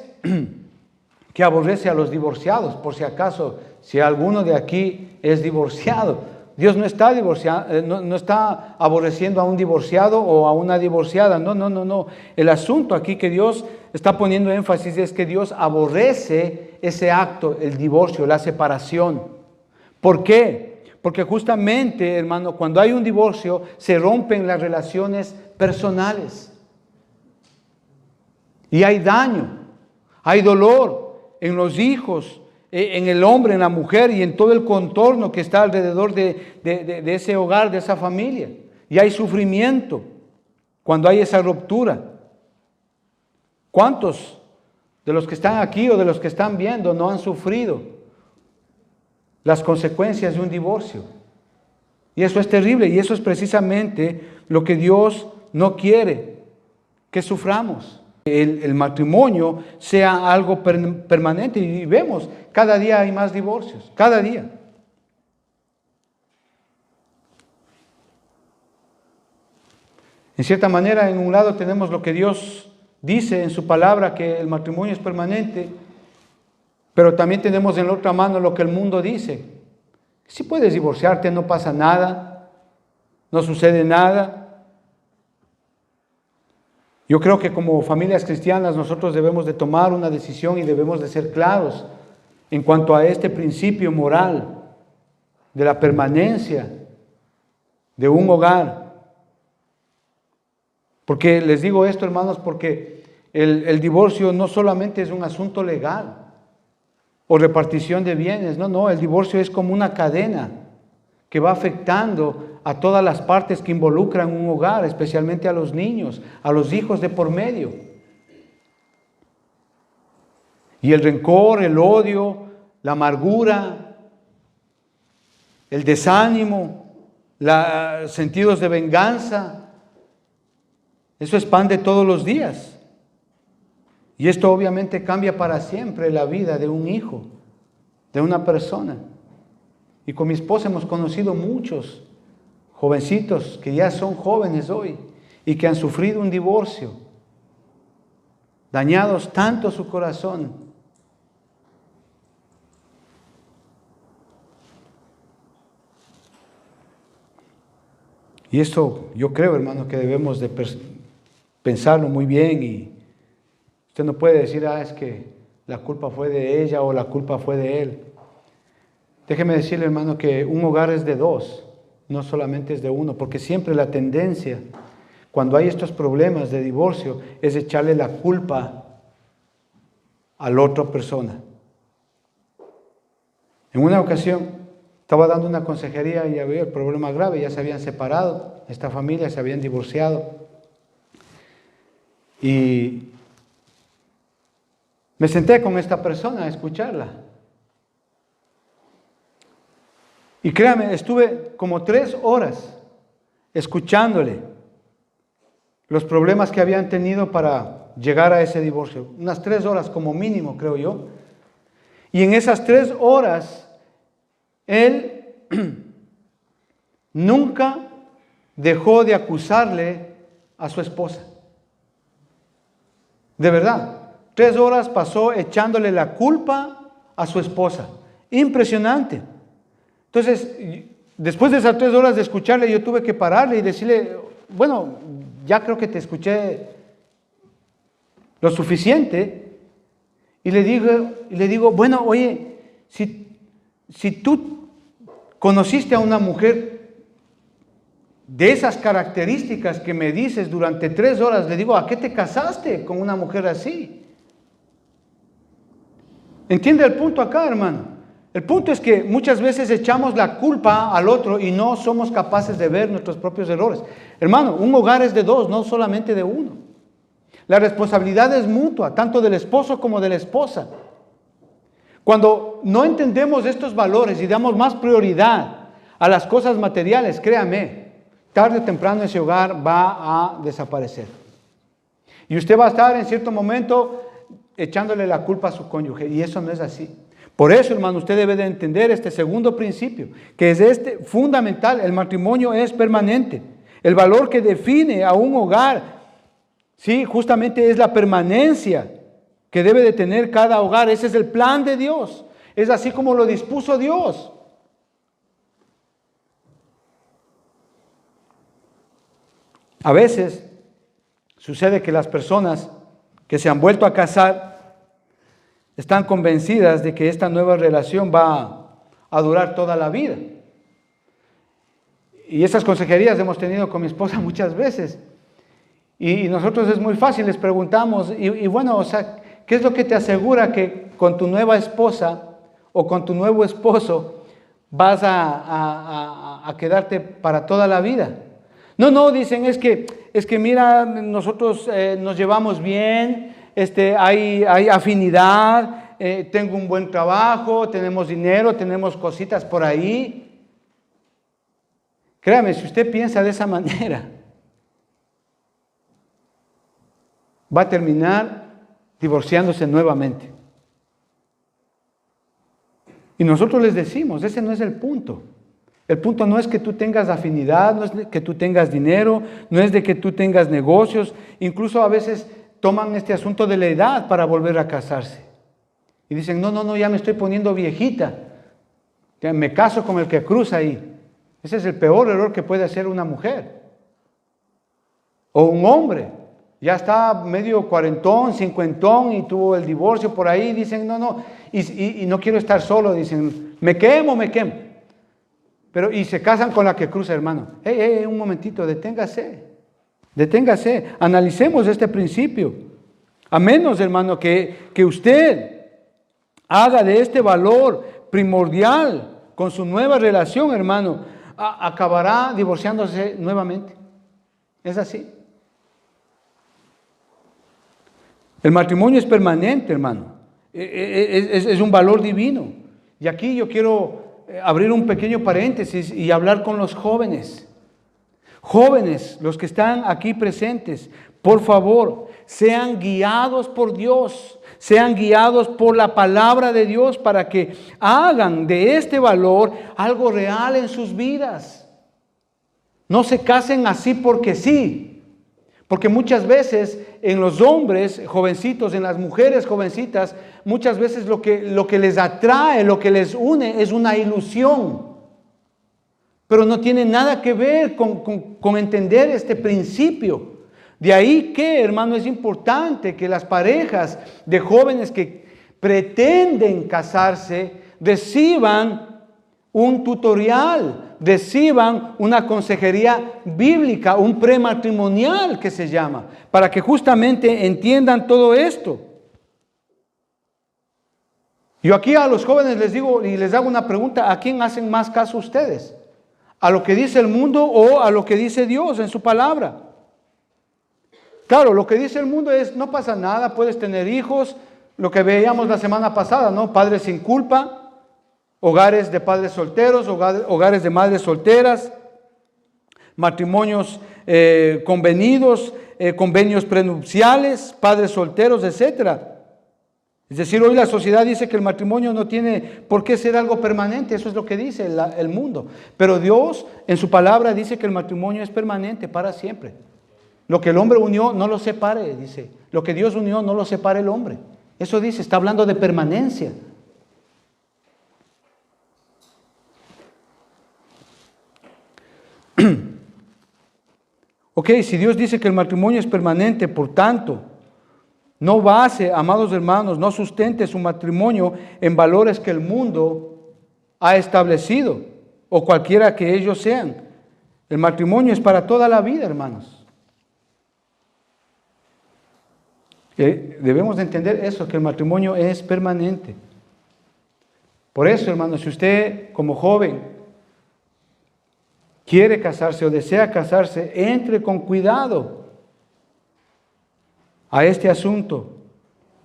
que aborrece a los divorciados, por si acaso, si alguno de aquí es divorciado. Dios no está no está aborreciendo a un divorciado o a una divorciada. No. El asunto aquí que Dios está poniendo énfasis es que Dios aborrece ese acto, el divorcio, la separación. ¿Por qué? Porque justamente, hermano, cuando hay un divorcio, se rompen las relaciones personales. Y hay daño, hay dolor en los hijos, en el hombre, en la mujer y en todo el contorno que está alrededor de ese hogar, de esa familia. Y hay sufrimiento cuando hay esa ruptura. ¿Cuántos de los que están aquí o de los que están viendo no han sufrido las consecuencias de un divorcio? Y eso es terrible, y eso es precisamente lo que Dios no quiere que suframos. El matrimonio sea algo permanente, y vemos, cada día hay más divorcios, cada día. En cierta manera, en un lado tenemos lo que Dios dice en su palabra, que el matrimonio es permanente, pero también tenemos en la otra mano lo que el mundo dice. Si puedes divorciarte, no pasa nada, no sucede nada. Yo creo que como familias cristianas nosotros debemos de tomar una decisión y debemos de ser claros en cuanto a este principio moral de la permanencia de un hogar. Porque les digo esto, hermanos, porque el divorcio no solamente es un asunto legal o repartición de bienes, no, el divorcio es como una cadena que va afectando a todas las partes que involucran un hogar, especialmente a los niños, a los hijos de por medio. Y el rencor, el odio, la amargura, el desánimo, los sentidos de venganza, eso expande todos los días. Y esto obviamente cambia para siempre la vida de un hijo, de una persona. Y con mi esposa hemos conocido muchos jovencitos que ya son jóvenes hoy y que han sufrido un divorcio, dañados tanto su corazón, Y esto yo creo, hermano, que debemos de pensarlo muy bien, y usted no puede decir, es que la culpa fue de ella o la culpa fue de él. Déjeme decirle, hermano, que un hogar es de dos, no solamente es de uno, porque siempre la tendencia, cuando hay estos problemas de divorcio, es echarle la culpa a la otra persona. En una ocasión estaba dando una consejería y había el problema grave, ya se habían separado, esta familia se habían divorciado. Y me senté con esta persona a escucharla. Y créame, estuve como 3 horas escuchándole los problemas que habían tenido para llegar a ese divorcio. Unas 3 horas como mínimo, creo yo. Y en esas 3 horas, él nunca dejó de acusarle a su esposa. De verdad, 3 horas pasó echándole la culpa a su esposa. Impresionante. Entonces, después de esas 3 horas de escucharle, yo tuve que pararle y decirle, bueno, ya creo que te escuché lo suficiente. Y le digo, bueno, oye, si tú conociste a una mujer de esas características que me dices durante 3 horas, le digo, ¿a qué te casaste con una mujer así? ¿Entiende el punto acá, hermano? El punto es que muchas veces echamos la culpa al otro y no somos capaces de ver nuestros propios errores. Hermano, un hogar es de dos, no solamente de uno. La responsabilidad es mutua, tanto del esposo como de la esposa. Cuando no entendemos estos valores y damos más prioridad a las cosas materiales, créame, tarde o temprano ese hogar va a desaparecer. Y usted va a estar en cierto momento echándole la culpa a su cónyuge, y eso no es así. Por eso, hermano, usted debe de entender este segundo principio, que es fundamental. El matrimonio es permanente. El valor que define a un hogar, sí, justamente es la permanencia que debe de tener cada hogar. Ese es el plan de Dios. Es así como lo dispuso Dios. A veces sucede que las personas que se han vuelto a casar están convencidas de que esta nueva relación va a durar toda la vida. Y esas consejerías hemos tenido con mi esposa muchas veces. Y nosotros es muy fácil, les preguntamos, y bueno, o sea, ¿qué es lo que te asegura que con tu nueva esposa o con tu nuevo esposo vas a quedarte para toda la vida? No, dicen, es que mira, nosotros nos llevamos bien, hay afinidad, tengo un buen trabajo, tenemos dinero, tenemos cositas por ahí. Créame, si usted piensa de esa manera, va a terminar divorciándose nuevamente. Y nosotros les decimos, ese no es el punto. El punto no es que tú tengas afinidad, no es que tú tengas dinero, no es de que tú tengas negocios. Incluso a veces toman este asunto de la edad para volver a casarse. Y dicen, no, ya me estoy poniendo viejita. Ya me caso con el que cruza ahí. Ese es el peor error que puede hacer una mujer. O un hombre. Ya está medio cuarentón, cincuentón y tuvo el divorcio por ahí. Dicen, no. Y no quiero estar solo. Dicen, me quemo. Pero, y se casan con la que cruza, hermano. Un momentito, deténgase. Analicemos este principio. A menos, hermano, que usted haga de este valor primordial con su nueva relación, hermano, acabará divorciándose nuevamente. Es así. El matrimonio es permanente, hermano. Es un valor divino. Y aquí yo quiero abrir un pequeño paréntesis y hablar con los jóvenes. Jóvenes, los que están aquí presentes, por favor, sean guiados por Dios, sean guiados por la palabra de Dios para que hagan de este valor algo real en sus vidas. No se casen así porque sí. Porque muchas veces en los hombres jovencitos, en las mujeres jovencitas, muchas veces lo que les atrae, lo que les une es una ilusión. pero no tiene nada que ver con entender este principio. De ahí que, hermano, es importante que las parejas de jóvenes que pretenden casarse reciban un tutorial, reciban una consejería bíblica, un prematrimonial que se llama, para que justamente entiendan todo esto. Yo aquí a los jóvenes les digo y les hago una pregunta: ¿a quién hacen más caso ustedes? ¿A lo que dice el mundo o a lo que dice Dios en su palabra? Claro, lo que dice el mundo es: no pasa nada, puedes tener hijos, lo que veíamos la semana pasada, ¿no? Padres sin culpa, hogares de padres solteros, hogares de madres solteras, matrimonios convenidos, convenios prenupciales, padres solteros, etcétera. Es decir, hoy la sociedad dice que el matrimonio no tiene por qué ser algo permanente. Eso es lo que dice el mundo. Pero Dios en su palabra dice que el matrimonio es permanente para siempre. Lo que el hombre unió no lo separe, dice. Lo que Dios unió no lo separe el hombre. Eso dice, está hablando de permanencia. Ok, si Dios dice que el matrimonio es permanente, por tanto, no base, amados hermanos, no sustente su matrimonio en valores que el mundo ha establecido o cualquiera que ellos sean. El matrimonio es para toda la vida, hermanos. Debemos de entender eso, que el matrimonio es permanente. Por eso, hermanos, si usted como joven quiere casarse o desea casarse, entre con cuidado a este asunto.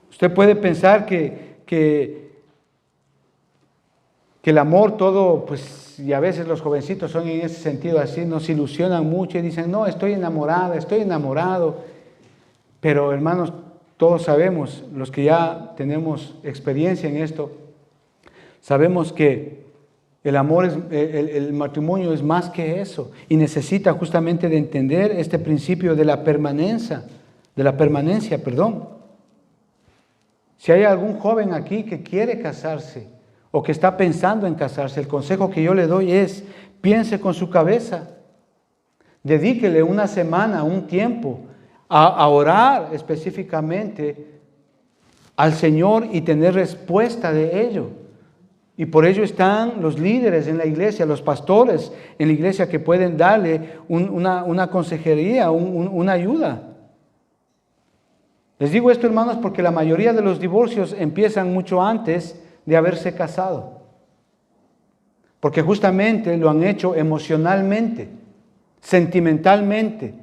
Usted puede pensar que el amor todo, pues, y a veces los jovencitos son en ese sentido así, nos ilusionan mucho y dicen: no, estoy enamorada, estoy enamorado. Pero, hermanos, todos sabemos, los que ya tenemos experiencia en esto, sabemos que el amor, el matrimonio es más que eso, y necesita justamente de entender este principio de la permanencia, Si hay algún joven aquí que quiere casarse o que está pensando en casarse, el consejo que yo le doy es: piense con su cabeza, dedíquele una semana, un tiempo a orar específicamente al Señor y tener respuesta de ello. Y por ello están los líderes en la iglesia, los pastores en la iglesia, que pueden darle una consejería, una ayuda. Les digo esto, hermanos, porque la mayoría de los divorcios empiezan mucho antes de haberse casado. Porque justamente lo han hecho emocionalmente, sentimentalmente,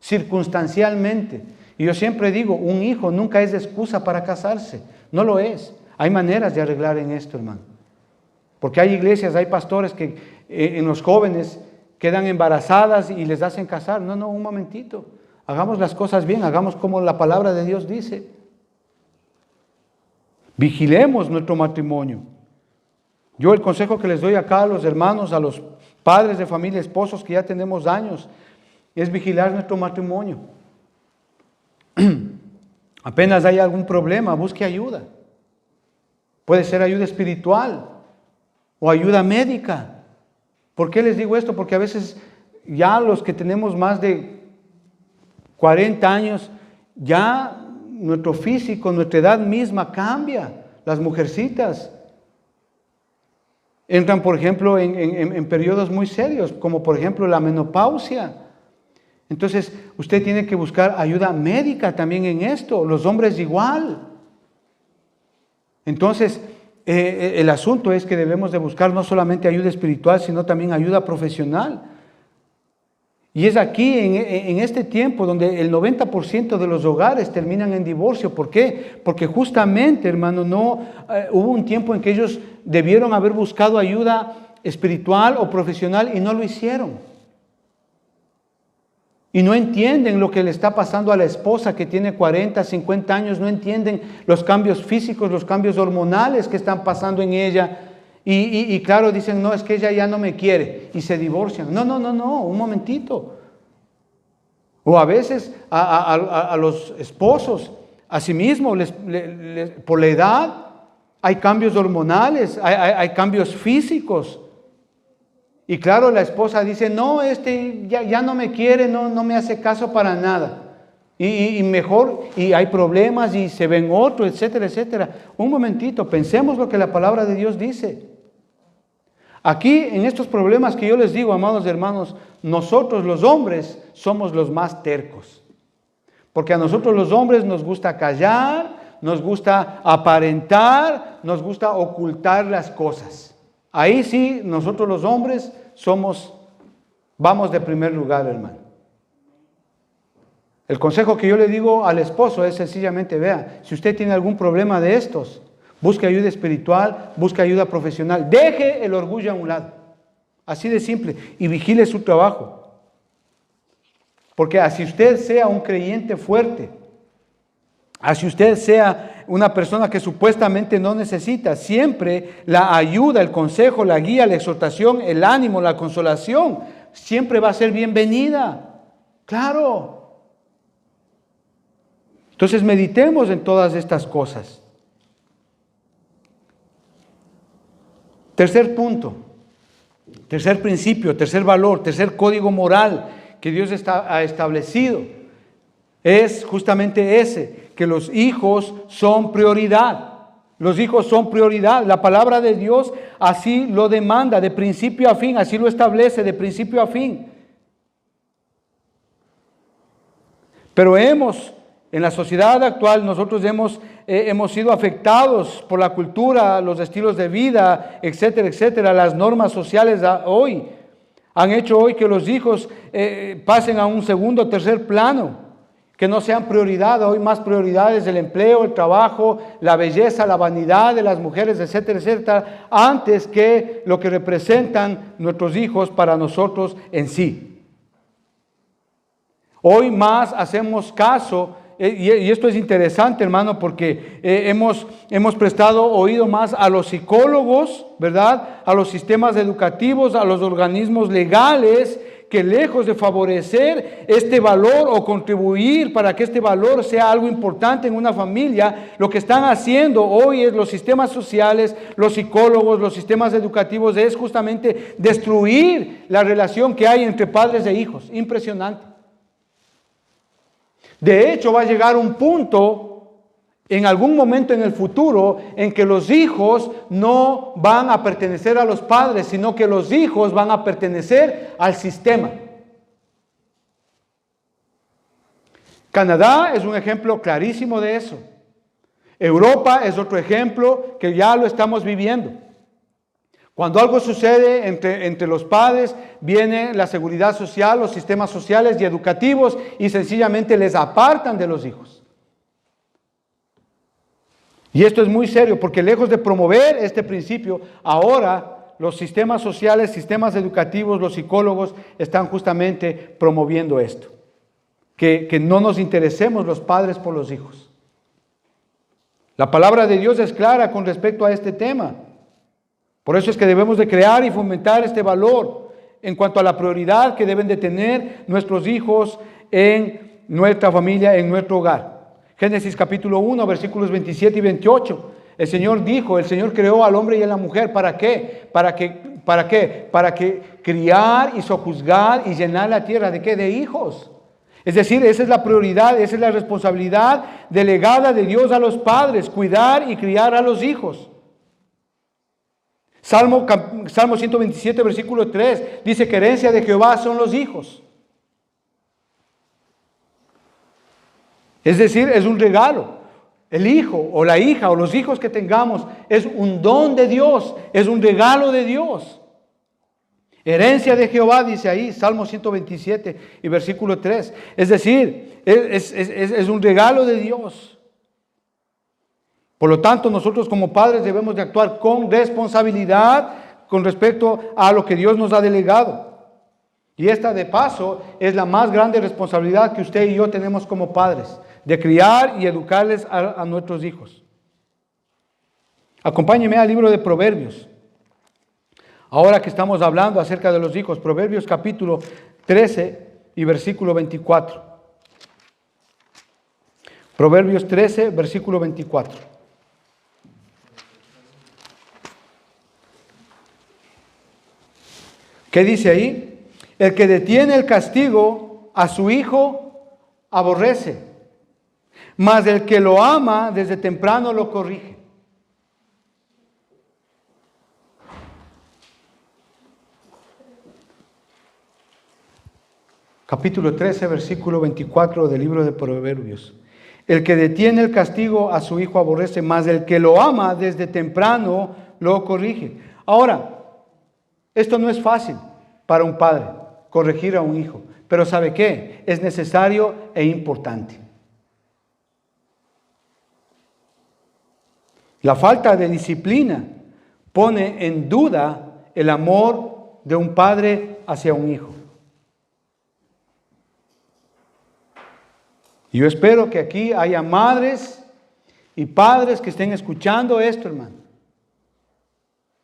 circunstancialmente. Y yo siempre digo, un hijo nunca es excusa para casarse. No lo es. Hay maneras de arreglar en esto, hermano. Porque hay iglesias, hay pastores que en los jóvenes quedan embarazadas y les hacen casar. No, un momentito. Hagamos las cosas bien, hagamos como la palabra de Dios dice. Vigilemos nuestro matrimonio. Yo el consejo que les doy acá a los hermanos, a los padres de familia, esposos que ya tenemos años, es vigilar nuestro matrimonio. Apenas hay algún problema, busque ayuda. Puede ser ayuda espiritual o ayuda médica. ¿Por qué les digo esto? Porque a veces ya los que tenemos más de 40 años, ya nuestro físico, nuestra edad misma cambia. Las mujercitas entran, por ejemplo, en periodos muy serios, como por ejemplo la menopausia. Entonces, usted tiene que buscar ayuda médica también en esto. Los hombres igual. Entonces, el asunto es que debemos de buscar no solamente ayuda espiritual, sino también ayuda profesional. Y es aquí, en este tiempo, donde el 90% de los hogares terminan en divorcio. ¿Por qué? Porque justamente, hermano, hubo un tiempo en que ellos debieron haber buscado ayuda espiritual o profesional y no lo hicieron. Y no entienden lo que le está pasando a la esposa que tiene 40, 50 años, no entienden los cambios físicos, los cambios hormonales que están pasando en ella. Y claro, dicen: no, es que ella ya no me quiere, y se divorcian. No, un momentito. O a veces a los esposos, a sí mismos, por la edad, hay cambios hormonales, hay cambios físicos. Y claro, la esposa dice, no, ya no me quiere, no me hace caso para nada. Y mejor, y hay problemas y se ven otro, etcétera, etcétera. Un momentito, pensemos lo que la palabra de Dios dice. Aquí, en estos problemas que yo les digo, amados hermanos, nosotros los hombres somos los más tercos. Porque a nosotros los hombres nos gusta callar, nos gusta aparentar, nos gusta ocultar las cosas. Ahí sí, nosotros los hombres vamos de primer lugar, hermano. El consejo que yo le digo al esposo es sencillamente, vea, si usted tiene algún problema de estos, busque ayuda espiritual, busque ayuda profesional, deje el orgullo a un lado, así de simple, y vigile su trabajo. Porque así usted sea un creyente fuerte, así usted sea una persona que supuestamente no necesita, siempre la ayuda, el consejo, la guía, la exhortación, el ánimo, la consolación, siempre va a ser bienvenida. Claro. Entonces meditemos en todas estas cosas. Tercer punto, tercer principio, tercer valor, tercer código moral que Dios ha establecido es justamente ese, que los hijos son prioridad. Los hijos son prioridad. La palabra de Dios así lo demanda de principio a fin, así lo establece de principio a fin. Pero en la sociedad actual nosotros hemos sido afectados por la cultura, los estilos de vida, etcétera, etcétera. Las normas sociales hoy han hecho hoy que los hijos pasen a un segundo o tercer plano, que no sean prioridad. Hoy más prioridades el empleo, el trabajo, la belleza, la vanidad de las mujeres, etcétera, etcétera, antes que lo que representan nuestros hijos para nosotros en sí. Hoy más hacemos caso. Y esto es interesante, hermano, porque hemos prestado oído más a los psicólogos, ¿verdad? A los sistemas educativos, a los organismos legales, que lejos de favorecer este valor o contribuir para que este valor sea algo importante en una familia, lo que están haciendo hoy es los sistemas sociales, los psicólogos, los sistemas educativos, es justamente destruir la relación que hay entre padres e hijos. Impresionante. De hecho, va a llegar un punto, en algún momento en el futuro, en que los hijos no van a pertenecer a los padres, sino que los hijos van a pertenecer al sistema. Canadá es un ejemplo clarísimo de eso. Europa es otro ejemplo que ya lo estamos viviendo. Cuando algo sucede entre los padres, viene la seguridad social, los sistemas sociales y educativos y sencillamente les apartan de los hijos. Y esto es muy serio porque lejos de promover este principio, ahora los sistemas sociales, sistemas educativos, los psicólogos están justamente promoviendo esto. Que no nos interesemos los padres por los hijos. La palabra de Dios es clara con respecto a este tema. Por eso es que debemos de crear y fomentar este valor en cuanto a la prioridad que deben de tener nuestros hijos en nuestra familia, en nuestro hogar. Génesis capítulo 1, versículos 27 y 28. El Señor creó al hombre y a la mujer. ¿Para qué? ¿Para qué? Para que criar y sojuzgar y llenar la tierra. ¿De qué? De hijos. Es decir, esa es la prioridad, esa es la responsabilidad delegada de Dios a los padres, cuidar y criar a los hijos. Salmo 127, versículo 3, dice que herencia de Jehová son los hijos. Es decir, es un regalo. El hijo o la hija o los hijos que tengamos es un don de Dios, es un regalo de Dios. Herencia de Jehová, dice ahí, Salmo 127 y versículo 3. Es decir, es un regalo de Dios. Por lo tanto, nosotros como padres debemos de actuar con responsabilidad con respecto a lo que Dios nos ha delegado. Y esta, de paso, es la más grande responsabilidad que usted y yo tenemos como padres, de criar y educarles a nuestros hijos. Acompáñeme al libro de Proverbios. Ahora que estamos hablando acerca de los hijos, Proverbios capítulo 13 y versículo 24. Proverbios 13, versículo 24. ¿Qué dice ahí? El que detiene el castigo a su hijo aborrece, mas el que lo ama desde temprano lo corrige. Capítulo 13, versículo 24 del libro de Proverbios. El que detiene el castigo a su hijo aborrece, mas el que lo ama desde temprano lo corrige. Ahora, esto no es fácil para un padre, corregir a un hijo. Pero ¿sabe qué? Es necesario e importante. La falta de disciplina pone en duda el amor de un padre hacia un hijo. Y yo espero que aquí haya madres y padres que estén escuchando esto, hermano.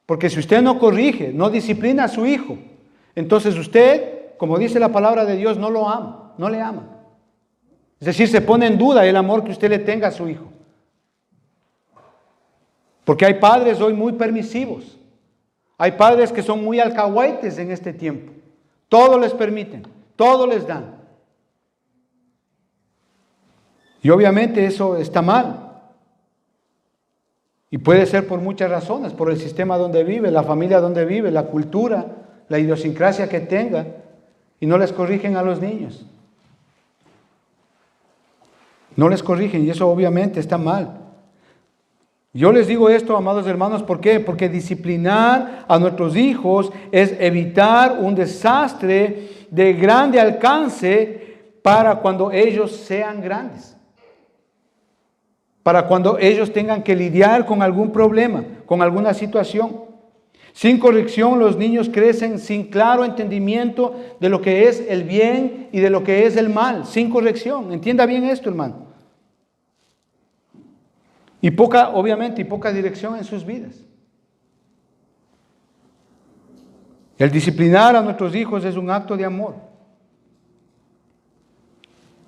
Porque si usted no corrige, no disciplina a su hijo, entonces usted, como dice la palabra de Dios, no lo ama, no le ama. Es decir, se pone en duda el amor que usted le tenga a su hijo. Porque hay padres hoy muy permisivos. Hay padres que son muy alcahuetes en este tiempo. Todo les permiten, todo les dan. Y obviamente eso está mal. Y puede ser por muchas razones, por el sistema donde vive, la familia donde vive, la cultura, la idiosincrasia que tenga, y no les corrigen a los niños. No les corrigen y eso obviamente está mal. Yo les digo esto, amados hermanos, ¿por qué? Porque disciplinar a nuestros hijos es evitar un desastre de grande alcance para cuando ellos sean grandes. Para cuando ellos tengan que lidiar con algún problema, con alguna situación. Sin corrección, los niños crecen sin claro entendimiento de lo que es el bien y de lo que es el mal. Sin corrección. Entienda bien esto, hermano. Y poca dirección en sus vidas. El disciplinar a nuestros hijos es un acto de amor.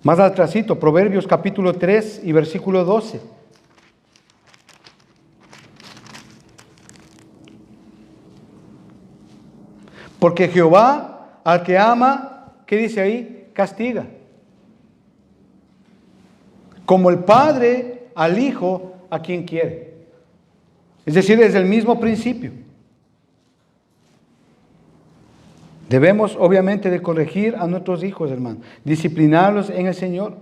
Más atrasito, Proverbios capítulo 3 y versículo 12. Porque Jehová al que ama, ¿qué dice ahí? Castiga. Como el padre al hijo a quien quiere. Es decir, es el mismo principio. Debemos obviamente de corregir a nuestros hijos, hermano. Disciplinarlos en el Señor.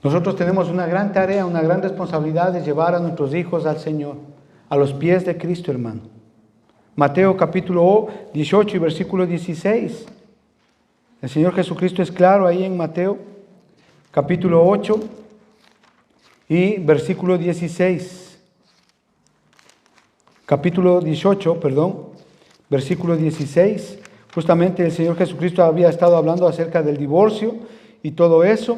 Nosotros tenemos una gran tarea, una gran responsabilidad de llevar a nuestros hijos al Señor, a los pies de Cristo, hermano. Mateo capítulo 18 y versículo 16. El Señor Jesucristo es claro ahí en Mateo capítulo 8 y versículo 16. Capítulo 18, versículo 16. Justamente el Señor Jesucristo había estado hablando acerca del divorcio y todo eso.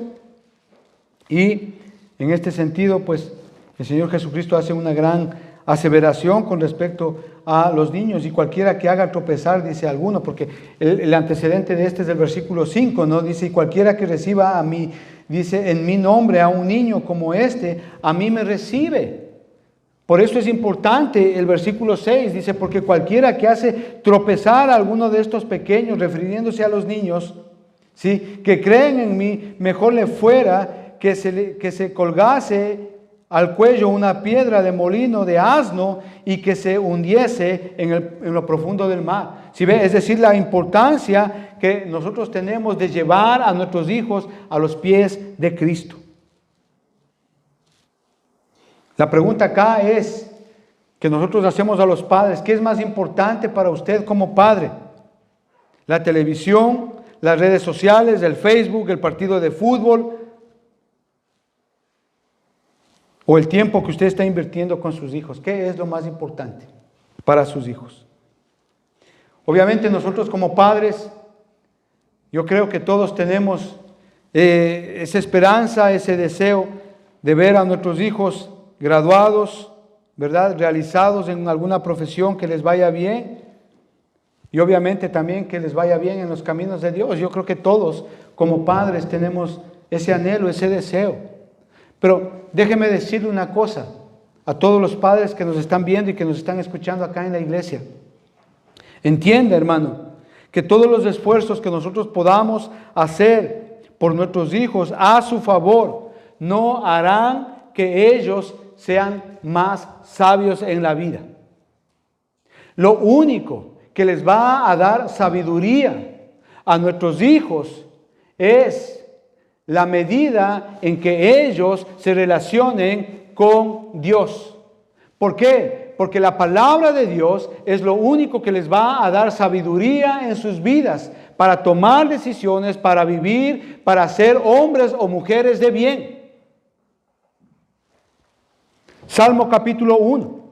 Y en este sentido, pues, el Señor Jesucristo hace una gran aseveración con respecto a los niños. Y cualquiera que haga tropezar, dice alguno, porque el antecedente de este es el versículo 5, ¿no? Dice, y cualquiera que reciba a mí, dice, en mi nombre a un niño como este, a mí me recibe. Por eso es importante el versículo 6, dice, porque cualquiera que hace tropezar a alguno de estos pequeños, refiriéndose a los niños, ¿sí?, que creen en mí, mejor le fuera que se colgase al cuello una piedra de molino de asno y que se hundiese en lo profundo del mar. ¿Sí ve? Es decir, la importancia que nosotros tenemos de llevar a nuestros hijos a los pies de Cristo. La pregunta acá es que nosotros hacemos a los padres: ¿qué es más importante para usted como padre? ¿La televisión, las redes sociales, el Facebook, el partido de fútbol? ¿O el tiempo que usted está invirtiendo con sus hijos? ¿Qué es lo más importante para sus hijos? Obviamente nosotros como padres, yo creo que todos tenemos esa esperanza, ese deseo de ver a nuestros hijos graduados, ¿verdad?, realizados en alguna profesión, que les vaya bien, y obviamente también que les vaya bien en los caminos de Dios. Yo creo que todos como padres tenemos ese anhelo, ese deseo. Pero déjeme decirle una cosa: a todos los padres que nos están viendo y que nos están escuchando acá en la iglesia. Entienda, hermano, que todos los esfuerzos que nosotros podamos hacer por nuestros hijos a su favor no harán que ellos sean más sabios en la vida. Lo único que les va a dar sabiduría a nuestros hijos es la medida en que ellos se relacionen con Dios. ¿Por qué? Porque la palabra de Dios es lo único que les va a dar sabiduría en sus vidas para tomar decisiones, para vivir, para ser hombres o mujeres de bien. Salmo capítulo 1.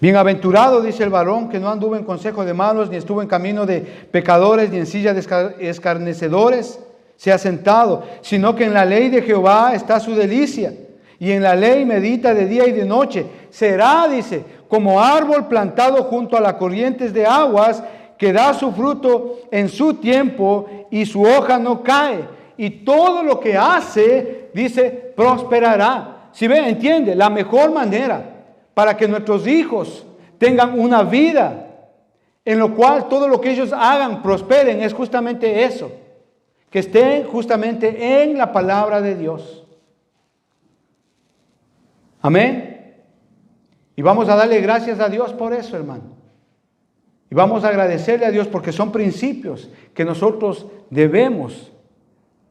Bienaventurado, dice el varón, que no anduvo en consejo de malos, ni estuvo en camino de pecadores, ni en silla de escarnecedores se ha sentado, sino que en la ley de Jehová está su delicia, y en la ley medita de día y de noche. Será, dice, como árbol plantado junto a las corrientes de aguas, que da su fruto en su tiempo, y su hoja no cae, y todo lo que hace, dice, prosperará. Si ve, entiende, la mejor manera para que nuestros hijos tengan una vida en lo cual todo lo que ellos hagan prosperen es justamente eso, que estén justamente en la palabra de Dios. Amén. Y vamos a darle gracias a Dios por eso, hermano. Y vamos a agradecerle a Dios porque son principios que nosotros debemos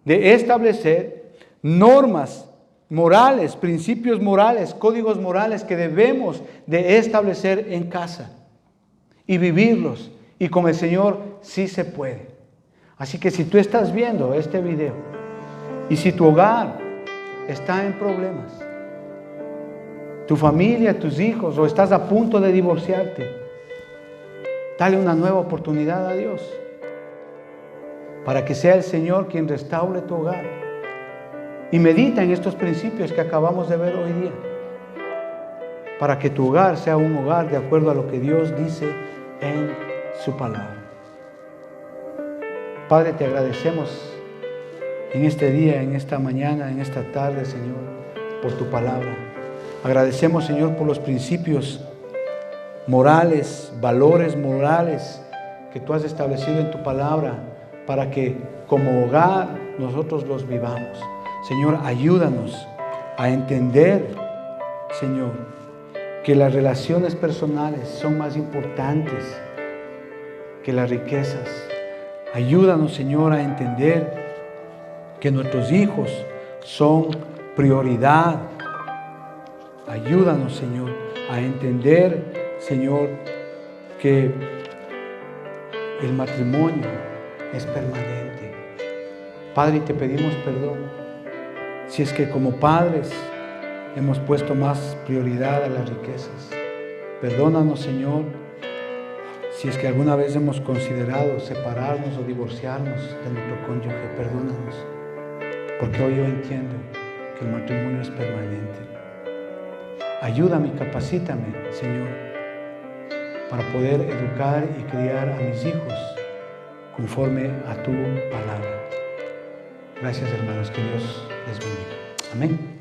de establecer, normas morales, principios morales, códigos morales que debemos de establecer en casa y vivirlos. Y con el Señor sí se puede. Así que si tú estás viendo este video y si tu hogar está en problemas, tu familia, tus hijos, o estás a punto de divorciarte, dale una nueva oportunidad a Dios para que sea el Señor quien restaure tu hogar. Y medita en estos principios que acabamos de ver hoy día, para que tu hogar sea un hogar de acuerdo a lo que Dios dice en su palabra. Padre, te agradecemos en este día, en esta mañana, en esta tarde, Señor, por tu palabra. Agradecemos, Señor, por los principios morales, valores morales que tú has establecido en tu palabra, para que como hogar nosotros los vivamos. Señor, ayúdanos a entender, Señor, que las relaciones personales son más importantes que las riquezas. Ayúdanos, Señor, a entender que nuestros hijos son prioridad. Ayúdanos, Señor, a entender, Señor, que el matrimonio es permanente. Padre, te pedimos perdón si es que como padres hemos puesto más prioridad a las riquezas. Perdónanos, Señor, si es que alguna vez hemos considerado separarnos o divorciarnos de nuestro cónyuge. Perdónanos, porque hoy yo entiendo que el matrimonio es permanente. Ayúdame y capacítame, Señor, para poder educar y criar a mis hijos conforme a tu palabra. Gracias, hermanos, que Dios les bendiga. Amén.